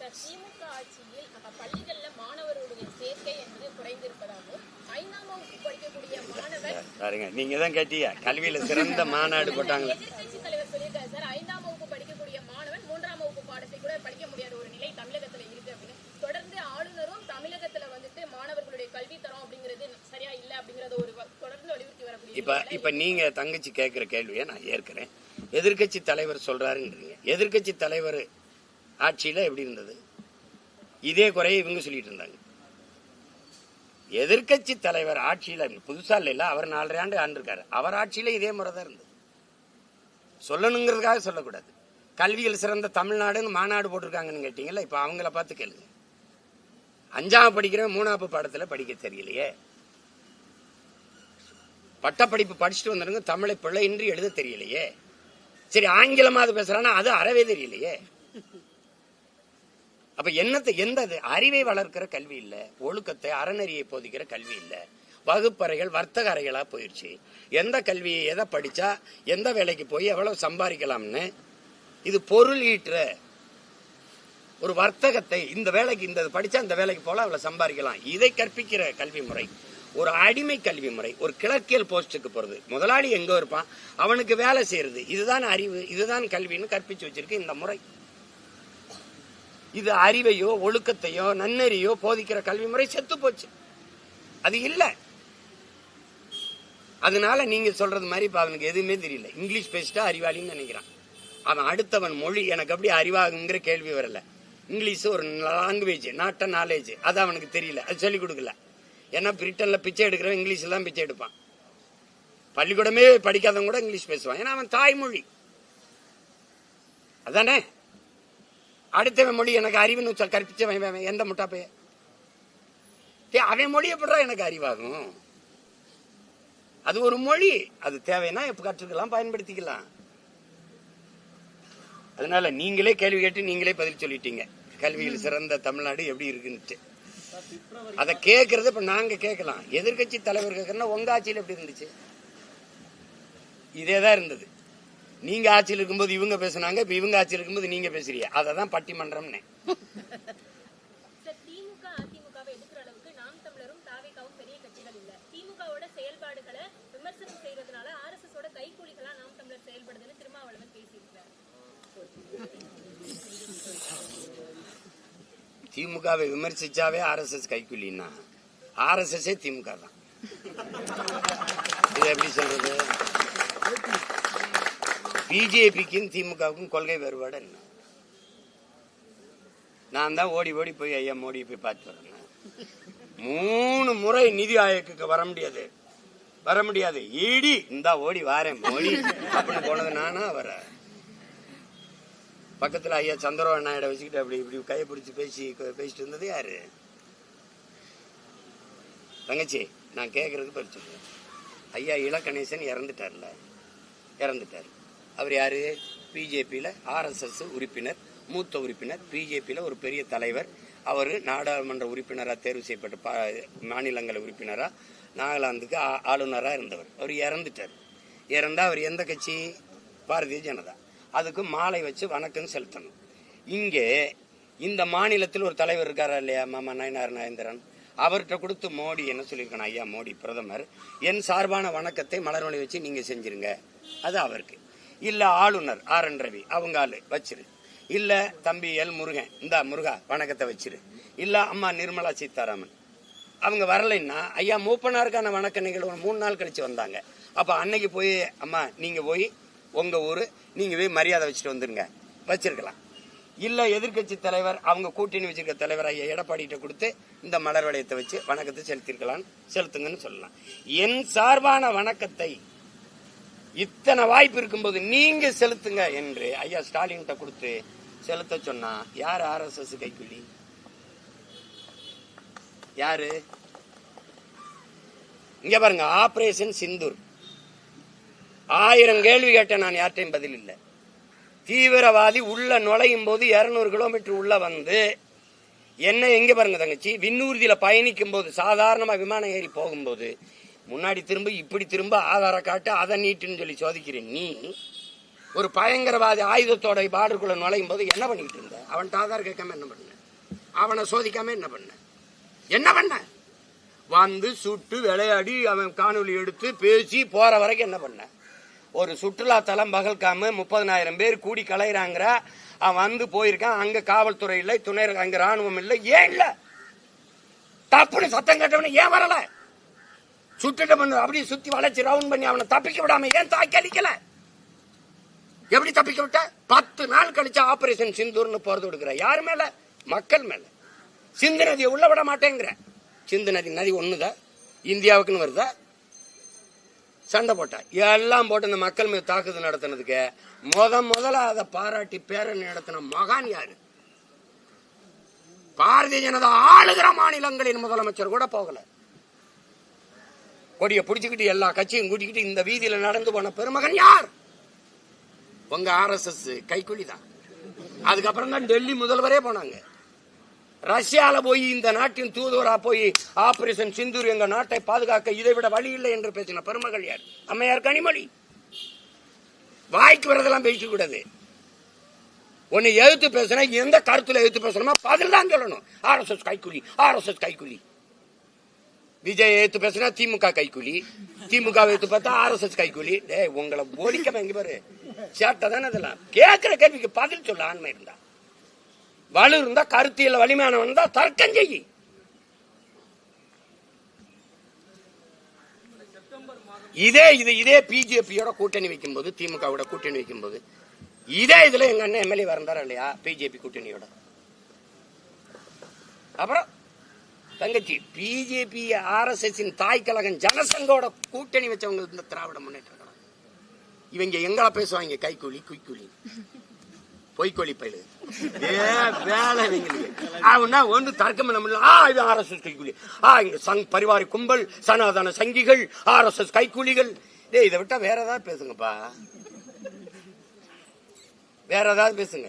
திமுக ஆட்சியில் பள்ளிகள்ல மாணவர்களுடைய சேர்க்கை என்பது குறைந்திருப்பதாகவும் 5ஆம் வகுப்பு படிக்கக்கூடிய மாணவர் நீங்க தான் கேட்டீங்க கல்வியில சிறந்த மாநாடு போட்டாங்க. எதிர்கட்சி தலைவர் சொல்லியிருக்காரு சார், 5ஆம் வகுப்பு படிக்கக்கூடிய மாணவன் 3ஆம் வகுப்பு பாடத்தை கூட படிக்க முடியாத ஒரு நிலை தமிழகத்துல இருக்கு அப்படின்னு. தொடர்ந்து ஆளுநரும் தமிழகத்துல வந்துட்டு மாணவர்களுடைய கல்வி தரம் அப்படிங்கிறது சரியா இல்ல அப்படிங்கறத ஒரு தொடர்ந்து வலியுறுத்தி வரக்கூடிய. இப்ப நீங்க தங்கச்சி கேட்கிற கேள்வியை நான் ஏற்கிறேன். எதிர்கட்சி தலைவர் சொல்றாருன்றீங்க. எதிர்கட்சி தலைவர் ஆட்சியில எப்படி இருந்தது? இதே குறைய இவங்க சொல்லிட்டு இருந்தாங்க. எதிர்கட்சி தலைவர் ஆட்சியில புதுசா இல்ல, அவர் 4.5 ஆண்டு ஆண்டிருக்காரு. அவர் ஆட்சியில இதே முறைதான் இருந்தது. சொல்லணுங்கிறதுக்காக சொல்லக்கூடாது. கல்வியில் சிறந்த தமிழ்நாடுன்னு மாநாடு போட்டிருக்காங்கன்னு கேட்டீங்கல்ல, இப்ப அவங்கள பார்த்து கேளுங்க. 5ஆம் படிக்கிறவன் 3ஆம் பாடத்துல படிக்க தெரியலையே. பட்டப்படிப்பு படிச்சுட்டு வந்துருங்க, தமிழை பிழையின்றி எழுத தெரியலையே. சரி, ஆங்கிலமாவது பேசுறானா அது அறவே தெரியலையே. அப்ப எந்த அறிவை வளர்க்கிற கல்வி இல்ல, ஒழுக்கத்தை அறநெறியை போதிக்கிற கல்வி இல்ல, வகுப்பறைகள் வர்த்தக அறைகளா போயிடுச்சு. எந்த கல்வியை எதை படிச்சா எந்த வேலைக்கு போய் எவ்வளவு சம்பாதிக்கலாம்னு, இது பொருள் ஈட்டுற ஒரு வர்த்தகத்தை, இந்த வேலைக்கு இந்த படிச்சா இந்த வேலைக்கு போல அவ்வளவு சம்பாதிக்கலாம், இதை கற்பிக்கிற கல்வி முறை ஒரு அடிமை கல்வி முறை. ஒரு கிளர்க்கியல் போஸ்டுக்கு போறது, முதலாளி எங்க இருப்பான் அவனுக்கு வேலை செய்யறது, இதுதான் அறிவு, இதுதான் கல்வின்னு கற்பிச்சு வச்சிருக்கு இந்த முறை. இது அறிவையோ ஒழுக்கத்தையோ நன்னெறியோ போதிக்கிற கல்வி முறை செத்து போச்சு, அது இல்ல. அதனால நீங்க சொல்றது மாதிரி இப்ப அவனுக்கு எதுவுமே தெரியல. இங்கிலீஷ் பேசிட்டா அறிவாளின்னு நினைக்கிறான். அவன் அடுத்தவன் மொழி எனக்கு அப்படி அறிவாகுங்கிற கேள்வி வரல. இங்கிலீஷ் ஒரு லாங்குவேஜ், நாட் அ நாலேஜ், அது அவனுக்கு தெரியல, அது சொல்லிக் கொடுக்கல. ஏன்னா பிரிட்டன்ல பிச்சை எடுக்கிறவன் இங்கிலீஷ்ல தான் பிச்சை எடுப்பான். பள்ளிக்கூடமே படிக்காதவன் கூட இங்கிலீஷ் பேசுவான், ஏன்னா அவன் தாய்மொழி அதானே. அடுத்தவன் மொழி எனக்கு அறிவுன்னு கற்பிச்சவன் எந்த முட்டாப்பைய, அவன் மொழி எப்படா எனக்கு அறிவாகும்? அது ஒரு மொழி, அது தேவைன்னா எப்ப கற்றுக்கலாம், பயன்படுத்திக்கலாம். அதனால நீங்களே கேள்வி கேட்டு நீங்களே பதில் சொல்லிட்டீங்க. கல்வியில் சிறந்த தமிழ்நாடு எப்படி இருக்குன்னு அதை கேட்கறது இப்ப நாங்க கேட்கலாம். எதிர்கட்சி தலைவர் கேட்கறா உங்க ஆட்சியில் எப்படி இருந்துச்சு? இதேதான் இருந்தது. நீங்க ஆட்சியில் இருக்கும்போது இவங்க பேசுனாங்க, இப்ப இவங்க ஆட்சியில் இருக்கும்போது நீங்க பேசுறீங்க. அததான் பட்டிமன்றம்னு. திமுக அதிமுகவை எதிர்க்கிற அளவுக்கு நாம் தமிழரும் தாவேகாவும் பெரிய கட்சிகள் இல்ல. திமுகவோட செயல்பாடுகளை விமர்சனம் செய்யறதுனால RSS ஓட கைக்கூலிகளா நாம் தமிழர் செயல்படுதுன்னு திருமாவளவன் பேசியிருக்கிறார். திமுகவை விமர்சிச்சாவே RSS கைக்கூலின்னா RSS திமுக தான். இது எப்படி சொல்றது? பிஜேபிக்கும் திமுகவுக்கும் கொள்கை வேறுபாடு என்ன? நான் தான் ஓடி ஓடி போய் ஐயா மோடி போய் பார்த்து வரேன். 3 முறை நிதி ஆயோக்கு வர முடியாது. ஈடி இந்தா ஓடி வாரேன் மோடி அப்படின்னு போனது நானா வர. பக்கத்துல ஐயா சந்திரபாபு நாயுடு வச்சுக்கிட்டு அப்படி இப்படி கையை பிடிச்சி பேசிட்டு இருந்தது யாரு? தங்கச்சி, நான் கேட்கறதுக்கு பதில் சொல்றேன். ஐயா இலகணேசன் இறந்துட்டாரு. அவர் யாரு? பிஜேபியில RSS உறுப்பினர், மூத்த உறுப்பினர், பிஜேபியில ஒரு பெரிய தலைவர். அவர் நாடாளுமன்ற உறுப்பினரா தேர்வு செய்யப்பட்ட மாநிலங்கள உறுப்பினரா, நாகாலாந்துக்கு ஆளுநரா இருந்தவர். அவர் இறந்துட்டார். இறந்தா அவர் எந்த கட்சி? பாரதிய ஜனதா. அதுக்கு மாலை வச்சு வணக்கம் செலுத்தணும். இங்கே இந்த மாநிலத்தில் ஒரு தலைவர் இருக்காரா இல்லையா, மாமா நயனார் நாகேந்திரன், அவர்கிட்ட கொடுத்து மோடி என்ன சொல்லியிருக்கணும்? ஐயா மோடி பிரதமர், என் சார்பான வணக்கத்தை மலர்மலை வச்சு நீங்க செஞ்சிருங்க, அது அவருக்கு. இல்ல ஆளுநர் RN ரவி அவங்க ஆளு வச்சிரு. இல்ல தம்பி எல் முருகன், இந்த முருகா வணக்கத்தை வச்சிரு. இல்ல அம்மா நிர்மலா சீதாராமன் அவங்க வரலைன்னா ஐயா மூப்பனாருக்கான வணக்க நிகழ்வு 3 நாள் கழிச்சு வந்தாங்க. அப்ப அன்னைக்கு போய் அம்மா நீங்க போய் உங்க ஊரு நீங்க போய் மரியாதை வச்சுட்டு வந்துருங்க, வச்சிருக்கலாம். இல்ல எதிர்கட்சி தலைவர் அவங்க கூட்டணி வச்சிருக்க தலைவர் ஐயா எடப்பாடிட்ட கொடுத்து இந்த மலர் வளையத்தை வச்சு வணக்கத்தை செலுத்துங்கன்னு சொல்லலாம். என் சார்பான வணக்கத்தை இத்தனை வாய்ப்பு இருக்கும்போது நீங்க செலுத்துங்க என்று ஐயா ஸ்டாலின் கொடுத்து செலுத்த சொன்னா யாரு RSS கைக்கூலி? யாரு? இங்க பாருங்க, ஆபரேஷன் சிந்தூர் 1000 கேள்வி கேட்டேன், நான் யார்ட்டையும் பதில் இல்லை. தீவிரவாதி உள்ள நுழையும் போது 200 கிலோமீட்டர் உள்ள வந்து என்ன எங்க பாருங்க தங்கச்சி, விண்ணூர்தியில பயணிக்கும் போது சாதாரணமா விமானம் ஏறி போகும்போது முன்னாடி திரும்ப இப்படி திரும்ப ஆதார காட்டு அதை நீட்டுன்னு சொல்லி சோதிக்கிறேன். நீ ஒரு பயங்கரவாதி ஆயுதத்தோட பார்டருக்குள்ள நுழையும் போது என்ன பண்ணிட்டு இருந்த? அவன் ஆதார் கேட்காம என்ன பண்ண? அவனை சோதிக்காம என்ன பண்ண? என்ன பண்ண? வந்து சுட்டு விளையாடி அவன் காணொலி எடுத்து பேசி போற வரைக்கும் என்ன பண்ண? ஒரு சுற்றுலா தலம் பகல்காம 30,000 பேர் கூடி கலையிறாங்கிற அவன் வந்து போயிருக்கான். அங்க காவல்துறை இல்லை, துணை அங்க ராணுவம் இல்லை. ஏன் இல்ல? தப்புன்னு சத்தம் கேட்டவன ஏன் வரல? சுட்டுட்டு பண்ண அப்படியே சுத்தி வளைச்சு ரவுண்ட் பண்ணி அவனை தப்பிக்க விடாம ஏன் தாக்கி அடிக்கல? எப்படி தப்பிக்க விட்ட? 10 நாள் கழிச்சு ஆபரேஷன் சிந்தூர்னு போறது கொடுக்குற. யாரு மேல? மக்கள் மேல. சிந்து நதியை உள்ள விட மாட்டேங்கிற. சிந்து நதி ஒண்ணுதான், இந்தியாவுக்குன்னு வருதா? சண்டை போட்டா எல்லாம் போட்டு இந்த மக்கள் மீது தாக்குதல் நடத்தினதுக்கு முதல்ல அதை பாராட்டி பேரணி நடத்தின மகான் யாரு? பாரதிய ஜனதா ஆளுகிற மாநிலங்களின் முதலமைச்சர் கூட போகல. கொடியை பிடிச்சுக்கிட்டு எல்லா கட்சியும் கூட்டிக்கிட்டு இந்த வீதியில நடந்து போன பெருமகன் யார்? உங்க RSS கைக்கூலி தான். அதுக்கப்புறம் தான் டெல்லி முதல்வரே போனாங்க. ரஷ்யால போய் இந்த நாட்டின் தூதுவரா போய் ஆபரேஷன் சிந்தூர் எங்க நாட்டை பாதுகாக்க இதை விட வழி இல்லை என்று பேசின பெருமகள் யார்? அம்மையார் கனிமொழி. வாய்க்கு வரதெல்லாம் பேச கூடாது. உன்னை எதிர்த்து பேசினா எந்த கருத்துல எதிர்த்து பேசணுமா பதில் தான் சொல்லணும். RSS கைக்கூலி. விஜய் எதிர்த்து பேசினா திமுக கைக்கூலி, திமுக எதிர்த்து பார்த்தா RSS கைக்கூலி. உங்களை போலிக்காம எங்க பாரு சேட்டை தானே. அதெல்லாம் கேட்கிற கேள்விக்கு பதில் சொல்ல ஆண்மை இருந்தா, வலு இருந்தா, கருத்தியல் வலிமையானவன் தான் தர்க்கம் செய்யி. இதே பிஜேபியோட கூட்டணி வைக்கும் போது, திமுகவோட கூட்டணி வைக்கும் போது இதே இதுல எங்க அண்ணன் எம்எல்ஏ வரந்தாரா இல்லையா? பிஜேபி கூட்டணியோட. அப்புறம் தங்கச்சி பிஜேபி RSS தாய் கழகம் ஜனசங்கோட கூட்டணி வச்சவங்க இந்த திராவிட முன்னேற்ற கழகம். இவங்க எங்கள பேசுவாங்க கைக்கூலி குய்க்கூலி பொய்கோழி பயிலு வேலை. அவனா ஒன்று தர்க்கம் பண்ண முடியல. RSS கைக்கூலி, இங்க பரிவாரி கும்பல், சனாதன சங்கிகள், RSS கைக்கூலிகள். இதை விட்டா வேற ஏதாவது பேசுங்கப்பா, வேற ஏதாவது பேசுங்க.